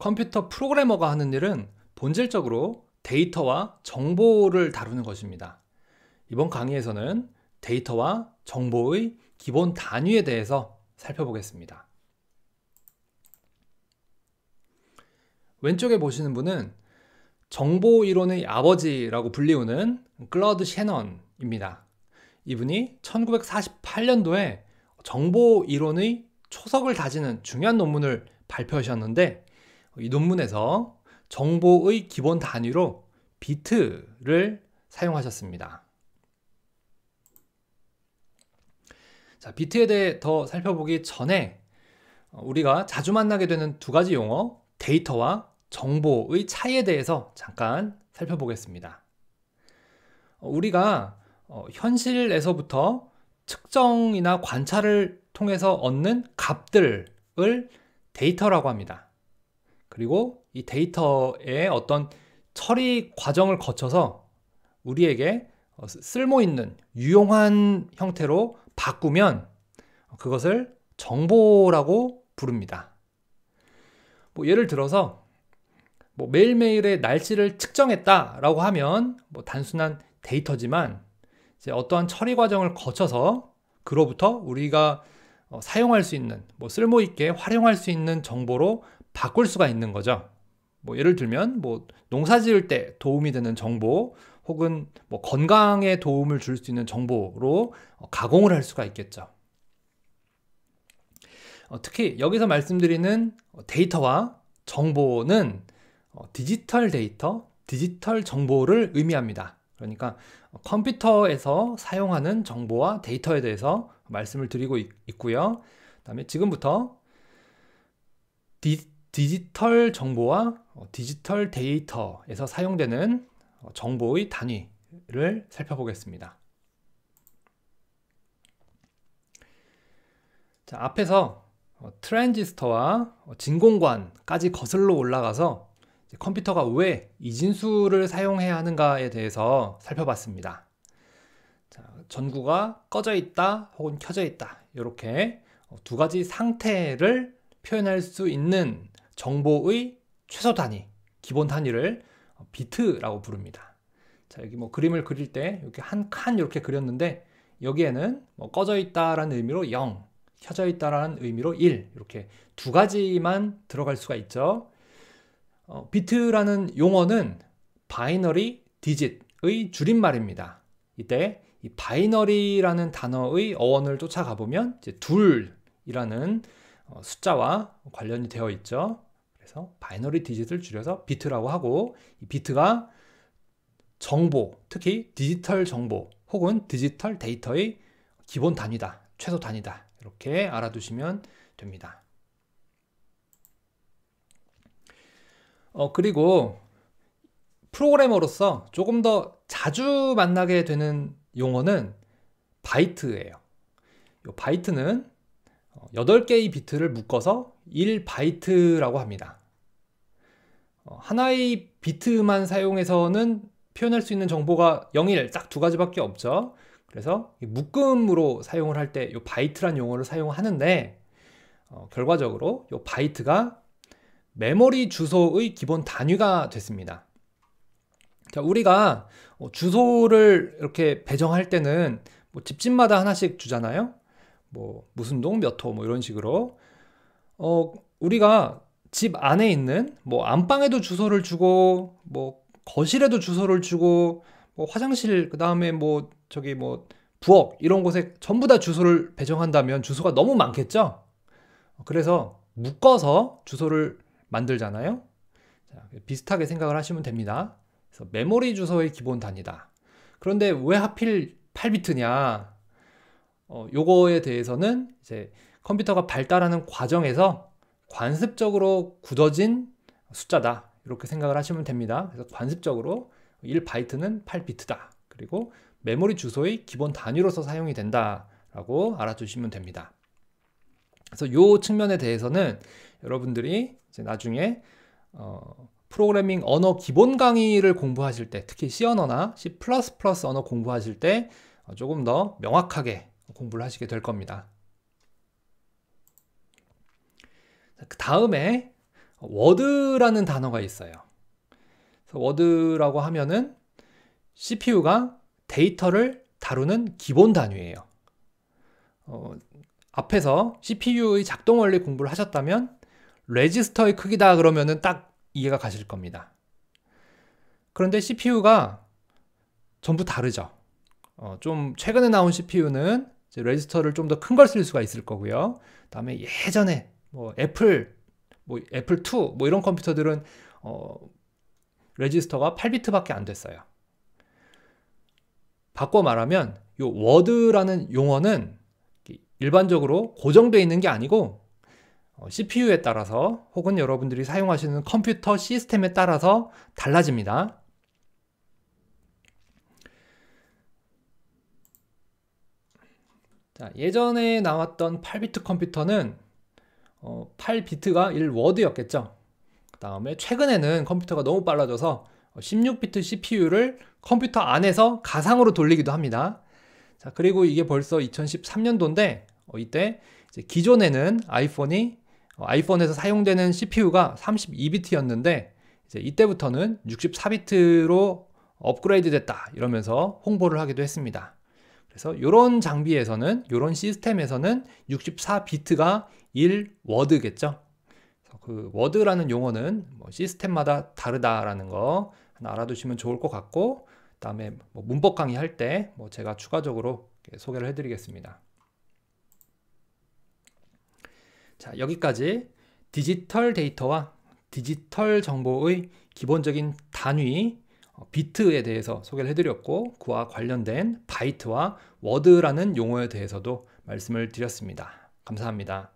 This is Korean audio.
컴퓨터 프로그래머가 하는 일은 본질적으로 데이터와 정보를 다루는 것입니다. 이번 강의에서는 데이터와 정보의 기본 단위에 대해서 살펴보겠습니다. 왼쪽에 보시는 분은 정보 이론의 아버지라고 불리우는 클러드 셰넌입니다. 이분이 1948년도에 정보 이론의 초석을 다지는 중요한 논문을 발표하셨는데, 이 논문에서 정보의 기본 단위로 비트를 사용하셨습니다. 자, 비트에 대해 더 살펴보기 전에 우리가 자주 만나게 되는 두 가지 용어, 데이터와 정보의 차이에 대해서 잠깐 살펴보겠습니다. 우리가 현실에서부터 측정이나 관찰을 통해서 얻는 값들을 데이터라고 합니다. 그리고 이 데이터의 어떤 처리 과정을 거쳐서 우리에게 쓸모있는 유용한 형태로 바꾸면 그것을 정보라고 부릅니다. 예를 들어서 매일매일의 날씨를 측정했다라고 하면 단순한 데이터지만, 이제 어떠한 처리 과정을 거쳐서 그로부터 우리가 사용할 수 있는, 쓸모있게 활용할 수 있는 정보로 바꿀 수가 있는 거죠. 예를 들면 농사 지을 때 도움이 되는 정보, 혹은 건강에 도움을 줄 수 있는 정보로 가공을 할 수가 있겠죠. 특히 여기서 말씀드리는 데이터와 정보는 디지털 데이터, 디지털 정보를 의미합니다. 그러니까 컴퓨터에서 사용하는 정보와 데이터에 대해서 말씀을 드리고 있고요. 그다음에 지금부터 디지털 정보와 디지털 데이터에서 사용되는 정보의 단위를 살펴보겠습니다. 자, 앞에서 트랜지스터와 진공관까지 거슬러 올라가서 컴퓨터가 왜 이진수를 사용해야 하는가에 대해서 살펴봤습니다. 자, 전구가 꺼져 있다 혹은 켜져 있다, 이렇게 두 가지 상태를 표현할 수 있는 정보의 최소 단위, 기본 단위를 비트라고 부릅니다. 자, 여기 그림을 그릴 때 이렇게 한 칸 이렇게 그렸는데, 여기에는 꺼져 있다라는 의미로 0, 켜져 있다라는 의미로 1, 이렇게 두 가지만 들어갈 수가 있죠. 비트라는 용어는 바이너리 디짓의 줄임말입니다. 이때 이 바이너리라는 단어의 어원을 쫓아가 보면 이제 둘이라는 숫자와 관련이 되어 있죠. 그래서 바이너리 디짓을 줄여서 비트라고 하고, 이 비트가 정보, 특히 디지털 정보 혹은 디지털 데이터의 기본 단위다, 최소 단위다, 이렇게 알아두시면 됩니다. 그리고 프로그래머로서 조금 더 자주 만나게 되는 용어는 바이트예요. 이 바이트는 8개의 비트를 묶어서 1바이트라고 합니다. 하나의 비트만 사용해서는 표현할 수 있는 정보가 0, 1, 딱 두 가지밖에 없죠. 그래서 묶음으로 사용을 할 때 이 바이트란 용어를 사용하는데, 결과적으로 이 바이트가 메모리 주소의 기본 단위가 됐습니다. 자, 우리가 주소를 이렇게 배정할 때는 집집마다 하나씩 주잖아요. 무슨 동 몇 호 이런 식으로 우리가 집 안에 있는 안방에도 주소를 주고, 거실에도 주소를 주고, 화장실, 그 다음에 부엌 이런 곳에 전부 다 주소를 배정한다면 주소가 너무 많겠죠. 그래서 묶어서 주소를 만들잖아요. 자, 비슷하게 생각을 하시면 됩니다. 그래서 메모리 주소의 기본 단위다. 그런데 왜 하필 8비트냐? 요거에 대해서는 이제 컴퓨터가 발달하는 과정에서 관습적으로 굳어진 숫자다, 이렇게 생각을 하시면 됩니다. 그래서 관습적으로 1바이트는 8비트다. 그리고 메모리 주소의 기본 단위로서 사용이 된다라고 알아두시면 됩니다. 그래서 이 측면에 대해서는 여러분들이 이제 나중에 프로그래밍 언어 기본 강의를 공부하실 때, 특히 C 언어나 C++ 언어 공부하실 때 조금 더 명확하게 공부를 하시게 될 겁니다. 그 다음에 워드라는 단어가 있어요. 그래서 워드라고 하면은 CPU가 데이터를 다루는 기본 단위예요. 앞에서 CPU의 작동 원리 공부를 하셨다면 레지스터의 크기다 그러면은 딱 이해가 가실 겁니다. 그런데 CPU가 전부 다르죠. 좀 최근에 나온 CPU는 레지스터를 좀 더 큰 걸 쓸 수가 있을 거고요. 그다음에 예전에 애플 2 이런 컴퓨터들은 레지스터가 8비트밖에 안 됐어요. 바꿔 말하면 이 워드라는 용어는 일반적으로 고정되어 있는 게 아니고 CPU에 따라서 혹은 여러분들이 사용하시는 컴퓨터 시스템에 따라서 달라집니다. 자, 예전에 나왔던 8비트 컴퓨터는 8비트가 1워드였겠죠. 그 다음에 최근에는 컴퓨터가 너무 빨라져서 16비트 CPU를 컴퓨터 안에서 가상으로 돌리기도 합니다. 자, 그리고 이게 벌써 2013년도인데 이때 이제 기존에는 아이폰에서 사용되는 CPU가 32비트였는데 이제 이때부터는 64비트로 업그레이드 됐다 이러면서 홍보를 하기도 했습니다. 그래서 이런 장비에서는, 이런 시스템에서는 64비트가 1워드겠죠. 그 워드라는 용어는 시스템마다 다르다라는 거 하나 알아두시면 좋을 것 같고, 그다음에 문법 강의 할 때 제가 추가적으로 소개를 해드리겠습니다. 자, 여기까지 디지털 데이터와 디지털 정보의 기본적인 단위 비트에 대해서 소개를 해드렸고, 그와 관련된 바이트와 워드라는 용어에 대해서도 말씀을 드렸습니다. 감사합니다.